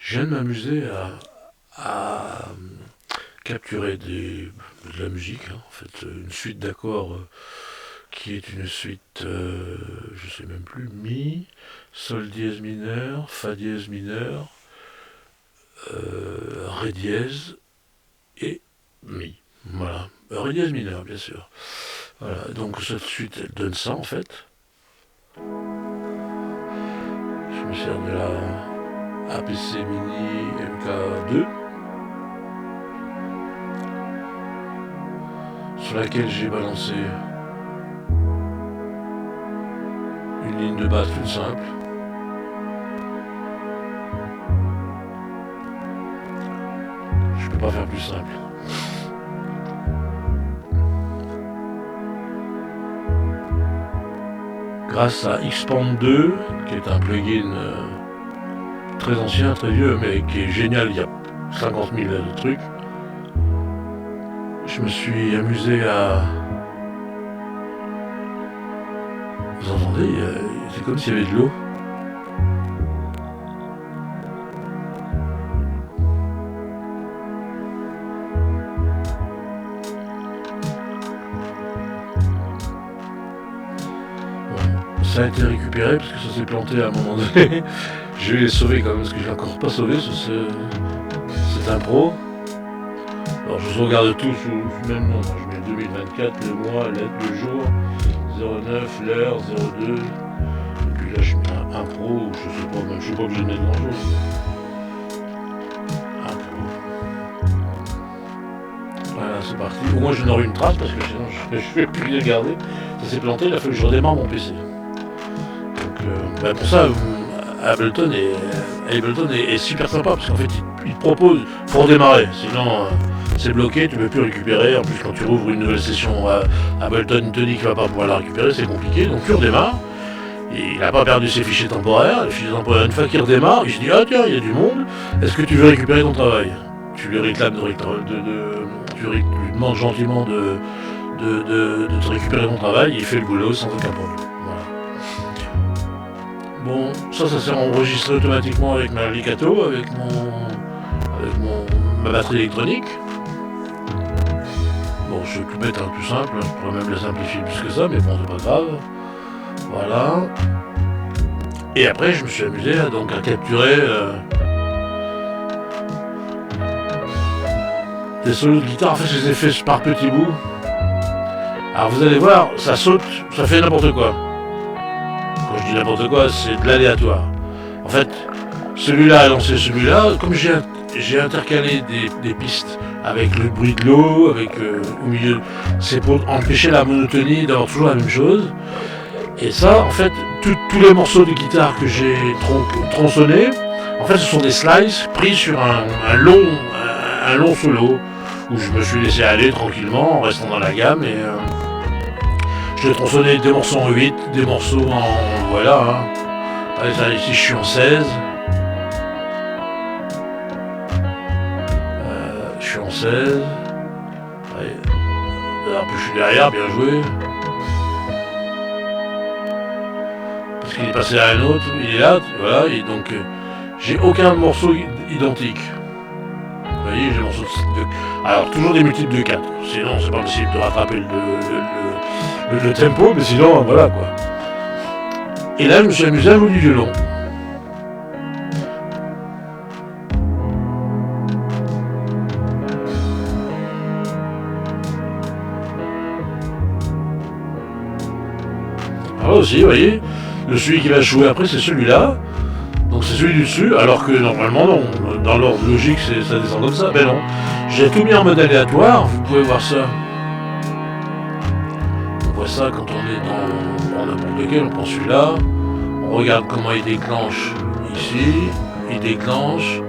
Je viens de m'amuser à capturer de la musique, hein, en fait, une suite d'accords qui est une suite, je sais même plus, Mi, Sol dièse mineur, Fa dièse mineur, Ré dièse et Mi. Voilà, Ré dièse mineur, bien sûr. Voilà, donc cette suite, elle donne ça en fait. Je me sers de la APC Mini MK2, sur laquelle j'ai balancé une ligne de basse toute simple. Je peux pas faire plus simple. Grâce à Xpand 2, qui est un plugin très ancien, très vieux, mais qui est génial, il y a 50 000 trucs, je me suis amusé à... Vous entendez, c'est comme s'il y avait de l'eau. Ça a été récupéré parce que ça s'est planté à un moment donné. Je vais les sauver quand même parce que je l'ai encore pas sauvé cette impro. Alors je sauvegarde tout sous le même nom. Je mets 2024, le mois, la lettre, le jour, 09, l'heure, 02. Et puis là je mets impro, je sais pas, même je suis pas obligé de mettre grand chose. Impro. Voilà, c'est parti. Au moins je n'aurai une trace parce que sinon je vais plus les garder. Ça s'est planté, il a fallu que je redémarre mon PC. Pour ça, Ableton est super sympa parce qu'en fait il te propose, faut redémarrer, sinon c'est bloqué, tu ne peux plus récupérer. En plus quand tu rouvres une nouvelle session, Ableton te dit qu'il ne va pas pouvoir la récupérer, c'est compliqué, donc tu redémarres. Et il n'a pas perdu ses fichiers temporaires, les fichiers temporaires, une fois qu'il redémarre, il se dit ah tiens il y a du monde, est-ce que tu veux récupérer ton travail? Tu lui réclames tu lui demandes gentiment de te récupérer ton travail, il fait le boulot sans aucun problème. Bon, ça s'est enregistré automatiquement avec ma Licato, avec ma batterie électronique. Bon, je vais plus mettre un plus simple, je pourrais même la simplifier plus que ça, mais bon, c'est pas grave. Voilà. Et après, je me suis amusé à capturer des solos de guitare. En fait, je les ai fait par petits bouts. Alors, vous allez voir, ça saute, ça fait n'importe quoi. Quand je dis n'importe quoi, c'est de l'aléatoire. En fait, celui-là a lancé celui-là. Comme j'ai intercalé des pistes avec le bruit de l'eau, avec au milieu, c'est pour empêcher la monotonie d'avoir toujours la même chose. Et ça, en fait, tous les morceaux de guitare que j'ai tronçonnés, en fait, ce sont des slices pris sur un long solo où je me suis laissé aller tranquillement en restant dans la gamme et je l'ai tronçonné des morceaux en 8, des morceaux en... voilà. Hein. Allez, ça, ici je suis en 16. Je suis en 16. Allez. Alors, je suis derrière, bien joué. Parce qu'il est passé à un autre, il est là, voilà, et donc j'ai aucun morceau identique. Vous voyez, j'ai des morceaux de... Alors, toujours des multiples de 4. Sinon, c'est pas possible de rattraper le tempo, mais sinon, voilà quoi. Et là, je me suis amusé à jouer du violon. Alors aussi, vous voyez, celui qui va jouer après, c'est celui-là. Donc c'est celui du dessus, alors que normalement non. Dans l'ordre logique, ça descend comme ça. Ben non. J'ai tout mis en mode aléatoire, vous pouvez voir ça. On voit ça quand on est dans n'importe lequel, on prend celui-là, on regarde comment il déclenche ici, il déclenche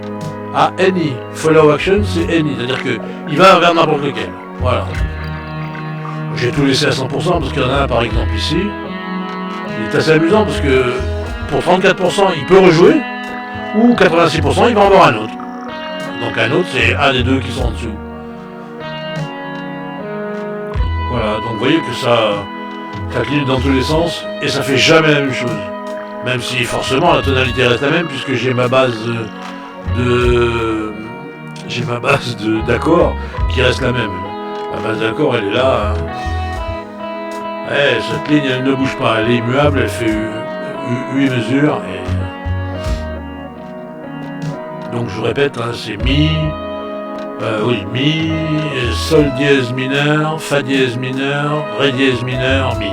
à any. Follow action, c'est any, c'est-à-dire qu'il va vers n'importe lequel. Voilà. J'ai tout laissé à 100% parce qu'il y en a un par exemple ici. Il est assez amusant parce que pour 34% il peut rejouer, ou 86% il va en avoir un autre. Donc un autre c'est un des deux qui sont en dessous. Voilà, donc vous voyez que ça cligne dans tous les sens et ça fait jamais la même chose. Même si forcément la tonalité reste la même puisque j'ai ma base de... J'ai ma base d'accords qui reste la même. La base d'accords, elle est là. Hein. Ouais, cette ligne, elle ne bouge pas. Elle est immuable, elle fait 8 mesures. Et... Donc je vous répète, hein, c'est Mi, Mi, Sol dièse mineur, Fa dièse mineur, Ré dièse mineur, Mi.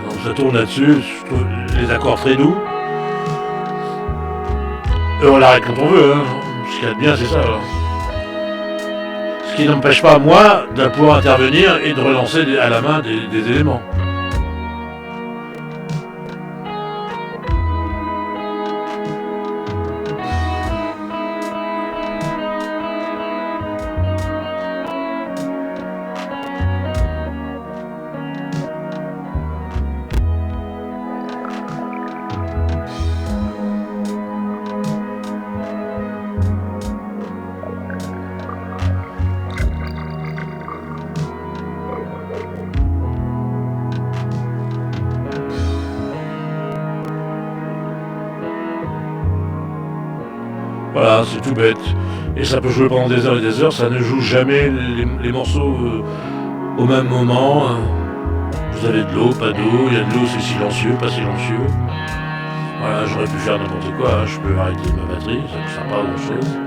Donc ça tourne là-dessus, je trouve les accords très doux. Et on l'arrête quand on veut, hein. Ce qu'il y a de bien, c'est ça. Alors. Ce qui n'empêche pas, moi, de pouvoir intervenir et de relancer à la main des éléments. Voilà, c'est tout bête. Et ça peut jouer pendant des heures et des heures, ça ne joue jamais les morceaux au même moment. Vous avez de l'eau, pas d'eau, il y a de l'eau, c'est silencieux, pas silencieux. Voilà, j'aurais pu faire n'importe quoi, hein. Je peux arrêter ma batterie, ça ne sert pas à grand chose.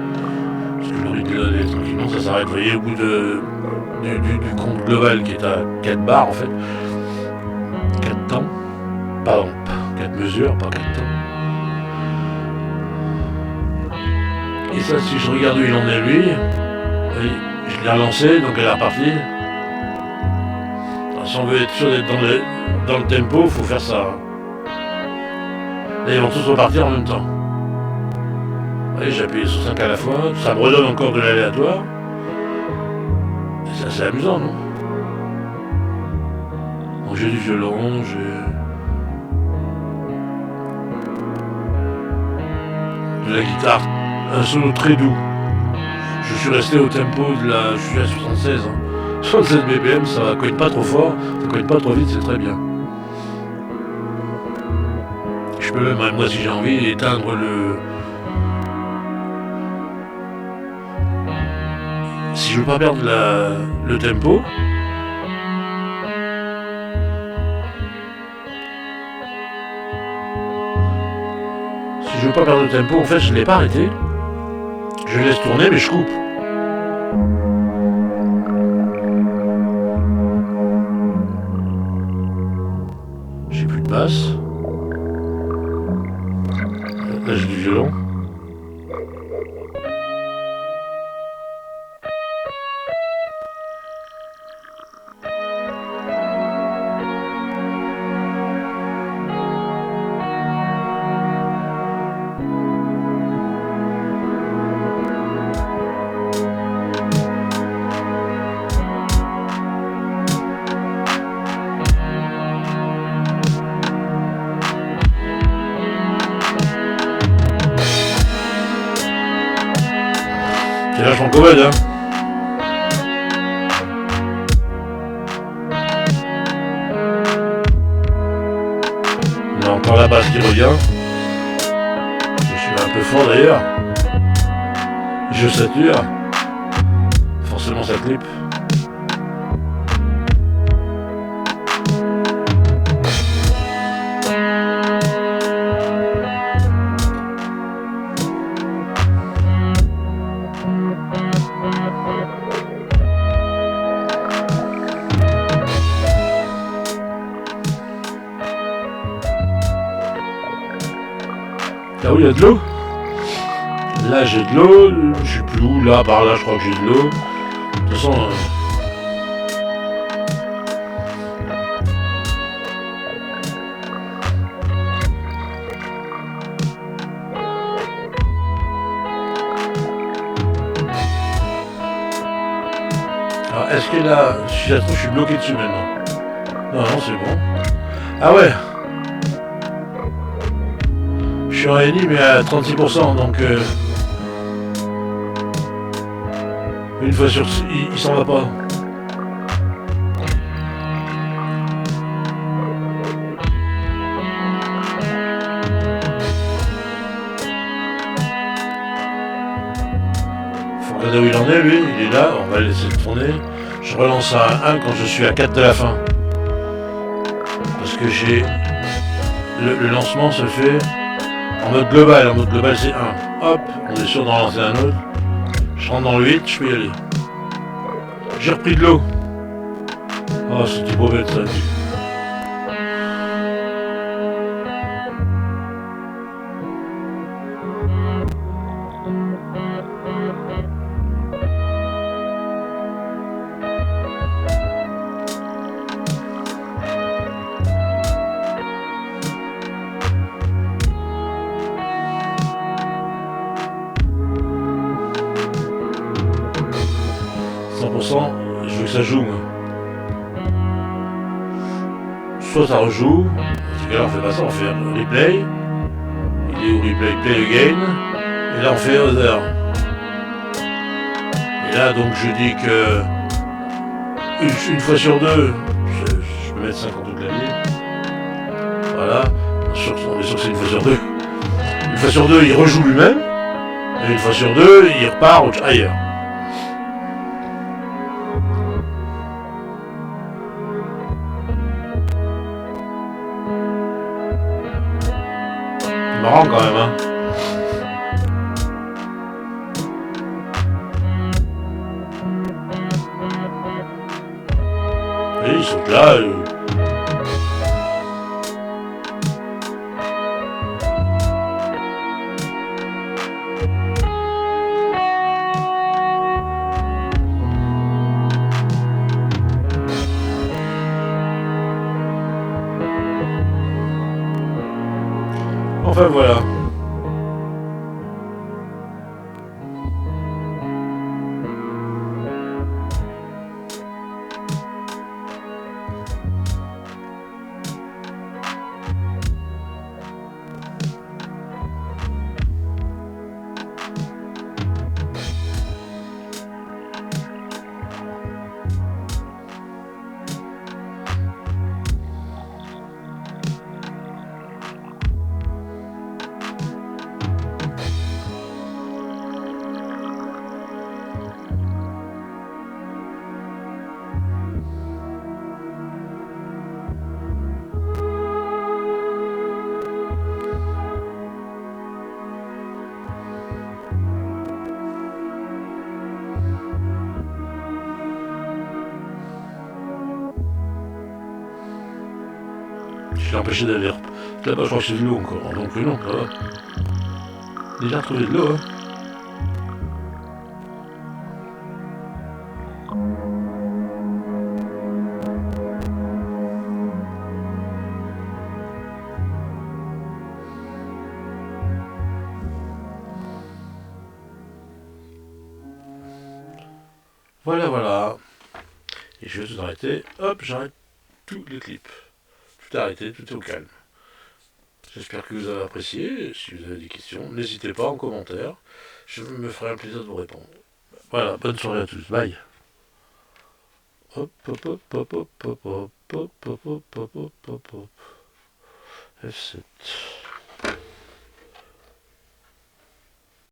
Parce que le rythme est tranquillement, ça s'arrête, vous voyez, au bout du compte global qui est à 4 barres en fait. 4 temps. Pardon, 4 mesures, pas 4 temps. Et ça, si je regarde où il en est lui, oui, je l'ai relancé, donc elle est repartie. Alors, si on veut être sûr d'être dans le tempo, il faut faire ça. Là, ils vont tous repartir en même temps. Vous voyez, j'ai appuyé sur 5 à la fois, ça me redonne encore de l'aléatoire. Et c'est assez amusant, non? Donc j'ai du violon, j'ai de la guitare. Un solo très doux. Je suis resté au tempo de la... Je suis à 76. Hein. 76 BPM, ça cogne pas trop fort, ça cogne pas trop vite, c'est très bien. Je peux même, moi si j'ai envie, éteindre Si je veux pas perdre le tempo, si je veux pas perdre le tempo, en fait je l'ai pas arrêté. Je laisse tourner, mais je coupe. J'ai plus de basse. Là, j'ai du violon. C'est vachement commode, hein. On a encore la basse qui revient. Je suis un peu fort d'ailleurs. Je sature. Forcément ça clip. Là où il y a de l'eau. Là j'ai de l'eau, je sais plus où, là par là je crois que j'ai de l'eau. De toute façon... Alors est-ce que là, si ça se trouve je suis bloqué dessus maintenant? Non, non c'est bon. Ah ouais. Je suis en NI mais à 36%, donc une fois sur... il s'en va pas. Regardez où il en est, lui. Il est là. On va le laisser tourner. Je relance à 1 quand je suis à 4 de la fin. Parce que j'ai... Le lancement se fait en mode global. En mode global, c'est 1. Hop, on est sûr d'en lancer un autre. Je rentre dans le 8, je peux y aller. J'ai repris de l'eau. Oh, c'était beau bête ça. Je veux que ça joue, moi. Soit ça rejoue, dans ce cas-là on fait pas ça, on fait un replay. Il est où replay? Play again. Et là on fait other. Et là donc je dis que une fois sur deux, je peux mettre 50 au clavier. Voilà. On est sûr que c'est une fois sur deux. Une fois sur deux il rejoue lui-même. Et une fois sur deux il repart ailleurs. Marrant quand même, hein. Et ils sont là. Enfin voilà. Je l'ai empêché d'aller là-bas, je crois que c'est de l'eau encore. Donc non, ça va. Déjà trouvé de l'eau, hein. Voilà, voilà. Et je vais tout arrêter. Hop, j'arrête tous les clips. Tout arrêté, tout est au calme. J'espère que vous avez apprécié. Si vous avez des questions, n'hésitez pas en commentaire. Je me ferai un plaisir de vous répondre. Voilà, bonne soirée à tous. Bye. Hop, hop, hop, hop, hop, hop, hop, hop, hop, hop, hop, hop, hop. F7.